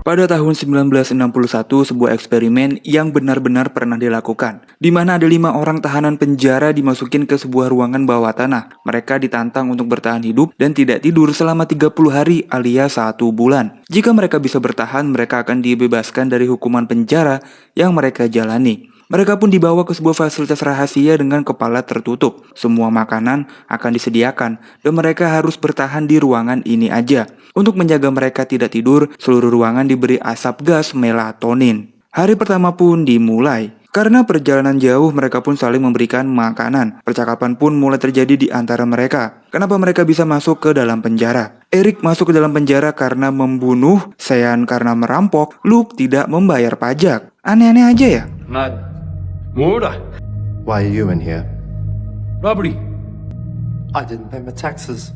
Pada tahun 1961, sebuah eksperimen yang benar-benar pernah dilakukan, di mana ada 5 orang tahanan penjara dimasukin ke sebuah ruangan bawah tanah. Mereka ditantang untuk bertahan hidup dan tidak tidur selama 30 hari alias 1 bulan. Jika mereka bisa bertahan, mereka akan dibebaskan dari hukuman penjara yang mereka jalani. Mereka pun dibawa ke sebuah fasilitas rahasia dengan kepala tertutup. Semua makanan akan disediakan dan mereka harus bertahan di ruangan ini aja. Untuk menjaga mereka tidak tidur, seluruh ruangan diberi asap gas melatonin. Hari pertama pun dimulai. Karena perjalanan jauh, mereka pun saling memberikan makanan. Percakapan pun mulai terjadi di antara mereka. Kenapa mereka bisa masuk ke dalam penjara? Eric masuk ke dalam penjara karena membunuh, Sean karena merampok, Luke tidak membayar pajak. Aneh-aneh aja ya? Murder. Why are you in here? Robbery. I didn't pay my taxes.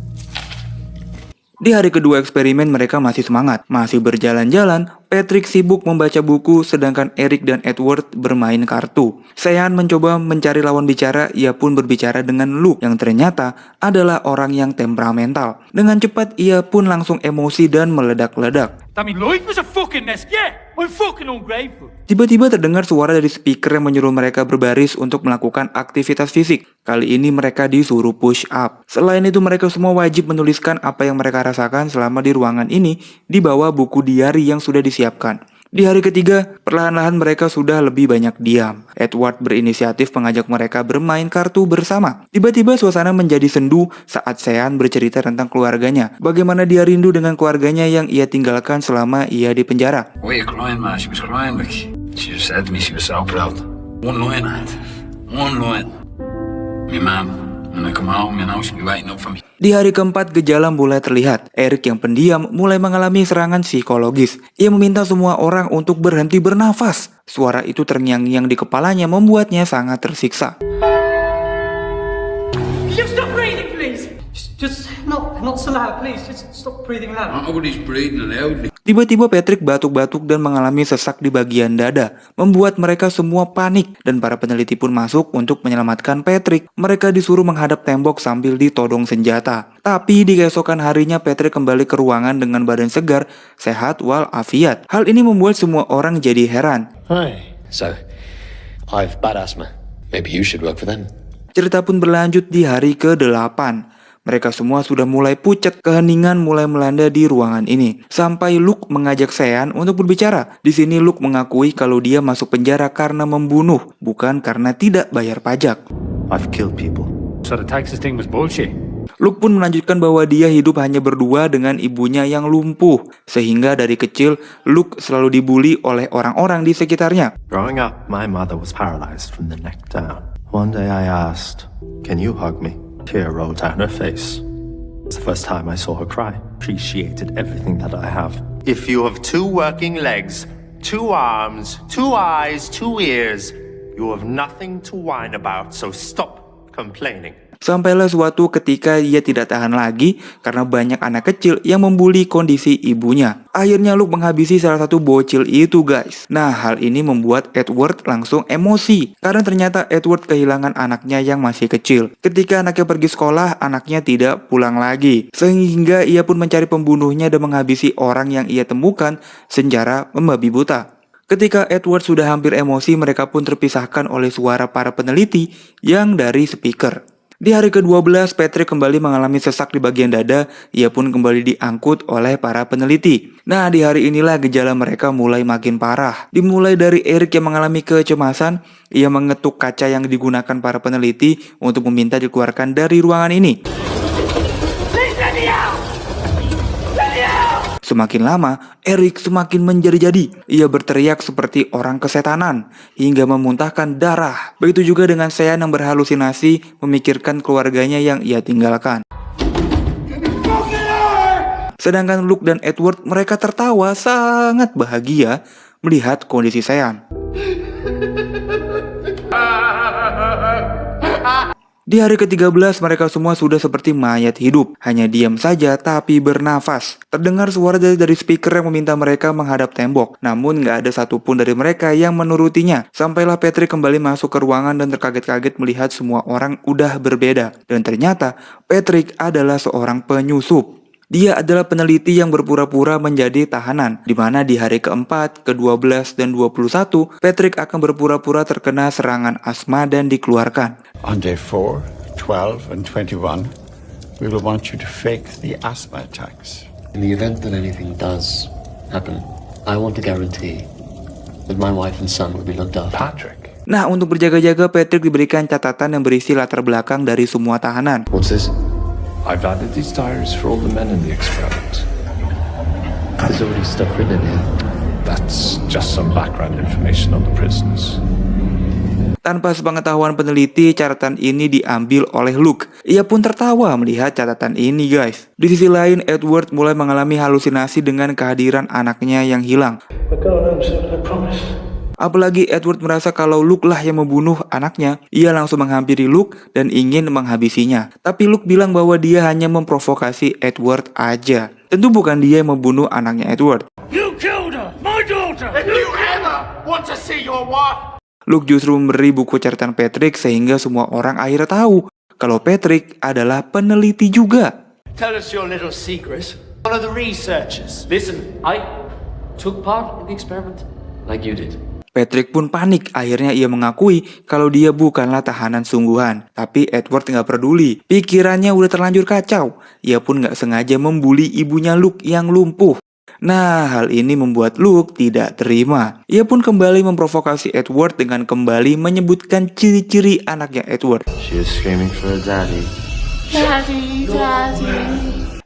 Di hari kedua eksperimen mereka masih semangat, masih berjalan-jalan. Patrick sibuk membaca buku sedangkan Eric dan Edward bermain kartu. Sean mencoba mencari lawan bicara, ia pun berbicara dengan Luke yang ternyata adalah orang yang temperamental. Dengan cepat ia pun langsung emosi dan meledak-ledak. I mean, life was a fucking mess. Yeah, I'm fucking ungrateful. Tiba-tiba terdengar suara dari speaker yang menyuruh mereka berbaris untuk melakukan aktivitas fisik. Kali ini mereka disuruh push up. Selain itu mereka semua wajib menuliskan apa yang mereka rasakan selama di ruangan ini di bawah buku diari yang sudah disiapkan. Di hari ketiga, perlahan-lahan mereka sudah lebih banyak diam. Edward berinisiatif mengajak mereka bermain kartu bersama. Tiba-tiba suasana menjadi sendu saat Sean bercerita tentang keluarganya. Bagaimana dia rindu dengan keluarganya yang ia tinggalkan selama ia di penjara. Why are you crying, ma? She was crying, like, she just said to me she was so proud. One line I had. One line. My mum, when I come home, you know, she'll be waiting up for me. Di hari keempat, gejala mulai terlihat. Eric yang pendiam mulai mengalami serangan psikologis. Ia meminta semua orang untuk berhenti bernafas. Suara itu terngiang-ngiang di kepalanya membuatnya sangat tersiksa. Just stop breathing, please. Just not so loud, please. Just stop breathing loud. Nobody's breathing loudly. Tiba-tiba Patrick batuk-batuk dan mengalami sesak di bagian dada, membuat mereka semua panik dan para peneliti pun masuk untuk menyelamatkan Patrick. Mereka disuruh menghadap tembok sambil ditodong senjata. Tapi di keesokan harinya Patrick kembali ke ruangan dengan badan segar, sehat walafiat. Hal ini membuat semua orang jadi heran. Hi. So, I've bad asthma. Maybe you should work for them. Cerita pun berlanjut di hari ke-8. Mereka semua sudah mulai pucat, keheningan mulai melanda di ruangan ini. Sampai Luke mengajak Sean untuk berbicara. Di sini Luke mengakui kalau dia masuk penjara karena membunuh, bukan karena tidak bayar pajak. I've killed people. So the taxes thing was bullshit. Luke pun melanjutkan bahwa dia hidup hanya berdua dengan ibunya yang lumpuh. Sehingga dari kecil, Luke selalu dibully oleh orang-orang di sekitarnya. Growing up, my mother was paralyzed from the neck down. One day I asked, "Can you hug me?" Tear rolled down her face. It's the first time I saw her cry. Appreciated everything that I have. If you have 2 working legs, 2 arms, 2 eyes, 2 ears, you have nothing to whine about, so stop complaining. Sampailah suatu ketika ia tidak tahan lagi karena banyak anak kecil yang membuli kondisi ibunya. Akhirnya Luke menghabisi salah satu bocil itu, guys. Nah, hal ini membuat Edward langsung emosi karena ternyata Edward kehilangan anaknya yang masih kecil. Ketika anaknya pergi sekolah, anaknya tidak pulang lagi. Sehingga ia pun mencari pembunuhnya dan menghabisi orang yang ia temukan secara membabi buta. Ketika Edward sudah hampir emosi, mereka pun terpisahkan oleh suara para peneliti yang dari speaker. Di hari ke-12, Patrick kembali mengalami sesak di bagian dada. Ia pun kembali diangkut oleh para peneliti. Nah, di hari inilah gejala mereka mulai makin parah. Dimulai dari Eric yang mengalami kecemasan. Ia mengetuk kaca yang digunakan para peneliti untuk meminta dikeluarkan dari ruangan ini. Semakin lama, Eric semakin menjadi-jadi. Ia berteriak seperti orang kesetanan, hingga memuntahkan darah. Begitu juga dengan Sean yang berhalusinasi memikirkan keluarganya yang ia tinggalkan. Sedangkan Luke dan Edward, mereka tertawa sangat bahagia melihat kondisi Sean. Di hari ke-13 mereka semua sudah seperti mayat hidup, hanya diam saja tapi bernafas. Terdengar suara dari speaker yang meminta mereka menghadap tembok, namun gak ada satupun dari mereka yang menurutinya. Sampailah Patrick kembali masuk ke ruangan dan terkaget-kaget melihat semua orang udah berbeda. Dan ternyata Patrick adalah seorang penyusup. Dia adalah peneliti yang berpura-pura menjadi tahanan, di mana di hari keempat, ke-12, dan 21, Patrick akan berpura-pura terkena serangan asma dan dikeluarkan. On day 4, 12, and 21, we will want you to fake the asthma attacks. In the event that anything does happen, I want to guarantee that my wife and son will be looked after. Patrick. Nah, untuk berjaga-jaga, Patrick diberikan catatan yang berisi latar belakang dari semua tahanan. What's this? I've added these diaries for all the men in the experiment. There's already stuff written in here. That's just some background information on the prisoners. Tanpa sepengetahuan peneliti, catatan ini diambil oleh Luke. Ia pun tertawa melihat catatan ini, guys. Di sisi lain, Edward mulai mengalami halusinasi dengan kehadiran anaknya yang hilang. Apalagi Edward merasa kalau Luke lah yang membunuh anaknya. Ia langsung menghampiri Luke dan ingin menghabisinya. Tapi Luke bilang bahwa dia hanya memprovokasi Edward aja. Tentu bukan dia yang membunuh anaknya Edward. You killed her, my daughter. If you ever want to see your wife, Luke justru memberi buku catatan Patrick sehingga semua orang akhirnya tahu kalau Patrick adalah peneliti juga. tell us your little secret. One of the researchers. Listen, I took part in the experiment like you did. Patrick pun panik, akhirnya ia mengakui kalau dia bukanlah tahanan sungguhan. Tapi Edward nggak peduli, pikirannya udah terlanjur kacau. Ia pun nggak sengaja membuli ibunya Luke yang lumpuh. Nah, hal ini membuat Luke tidak terima. Ia pun kembali memprovokasi Edward dengan kembali menyebutkan ciri-ciri anaknya Edward. She is screaming for a daddy.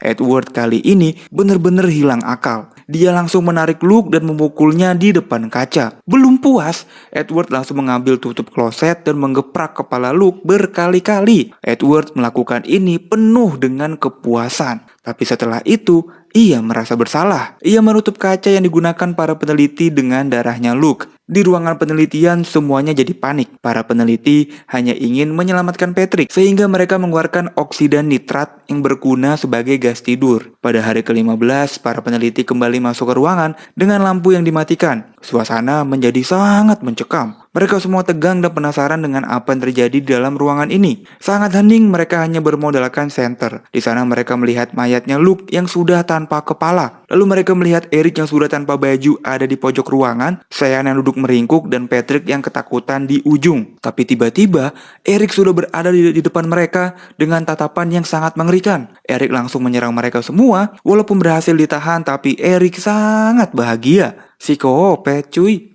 Edward kali ini benar-benar hilang akal. Dia langsung menarik Luke dan memukulnya di depan kaca. Belum puas, Edward langsung mengambil tutup kloset dan menggeprak kepala Luke berkali-kali. Edward melakukan ini penuh dengan kepuasan. Tapi setelah itu, ia merasa bersalah. Ia menutup kaca yang digunakan para peneliti dengan darahnya Luke. Di ruangan penelitian semuanya jadi panik. Para peneliti hanya ingin menyelamatkan Patrick sehingga mereka mengeluarkan oksida nitrat yang berguna sebagai gas tidur. Pada hari ke-15, para peneliti kembali masuk ke ruangan dengan lampu yang dimatikan. Suasana menjadi sangat mencekam. Mereka semua tegang dan penasaran dengan apa yang terjadi di dalam ruangan ini. Sangat hening, mereka hanya bermodalkan senter. Di sana mereka melihat mayatnya Luke yang sudah tanpa kepala. Lalu mereka melihat Eric yang sudah tanpa baju ada di pojok ruangan, Sean yang duduk meringkuk, dan Patrick yang ketakutan di ujung. Tapi tiba-tiba, Eric sudah berada di depan mereka dengan tatapan yang sangat mengerikan. Eric langsung menyerang mereka semua, walaupun berhasil ditahan, tapi Eric sangat bahagia. Psikopat cuy.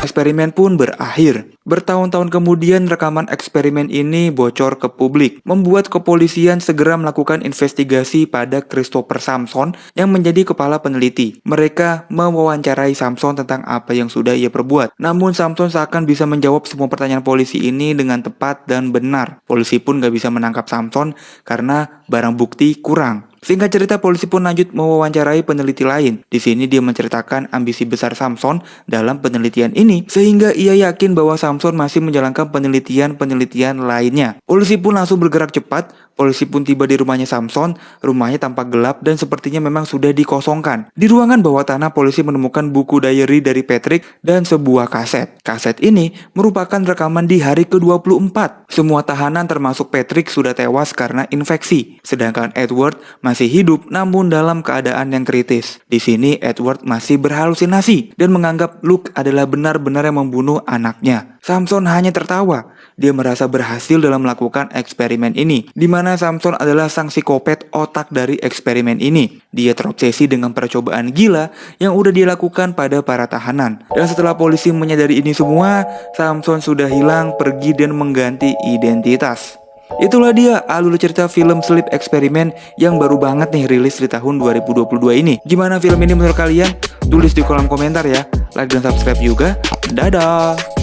Eksperimen pun berakhir. Bertahun-tahun kemudian rekaman eksperimen ini bocor ke publik, membuat kepolisian segera melakukan investigasi pada Christopher Samson yang menjadi kepala peneliti. Mereka mewawancarai Samson tentang apa yang sudah ia perbuat. Namun Samson seakan bisa menjawab semua pertanyaan polisi ini dengan tepat dan benar. Polisi pun gak bisa menangkap Samson karena barang bukti kurang. Singkat cerita, polisi pun lanjut mewawancarai peneliti lain. Di sini dia menceritakan ambisi besar Samson dalam penelitian ini, sehingga ia yakin bahwa Samson masih menjalankan penelitian lainnya. Polisi pun langsung bergerak cepat. Polisi pun tiba di rumahnya Samson. Rumahnya tampak gelap dan sepertinya memang sudah dikosongkan. Di ruangan bawah tanah, polisi menemukan buku diary dari Patrick dan sebuah kaset. Kaset ini merupakan rekaman di hari ke-24. Semua tahanan termasuk Patrick sudah tewas karena infeksi. Sedangkan Edward masih hidup namun dalam keadaan yang kritis. Di sini Edward masih berhalusinasi dan menganggap Luke adalah benar-benar yang membunuh anaknya. Samson hanya tertawa. Dia merasa berhasil dalam melakukan eksperimen ini, di mana Samson adalah sang psikopat otak dari eksperimen ini. Dia terobsesi dengan percobaan gila yang udah dia lakukan pada para tahanan. Dan setelah polisi menyadari ini semua, Samson sudah hilang, pergi dan mengganti identitas. Itulah dia alur cerita film Sleep Experiment yang baru banget nih rilis di tahun 2022 ini. Gimana film ini menurut kalian? Tulis di kolom komentar ya. Like dan subscribe juga. Dadah.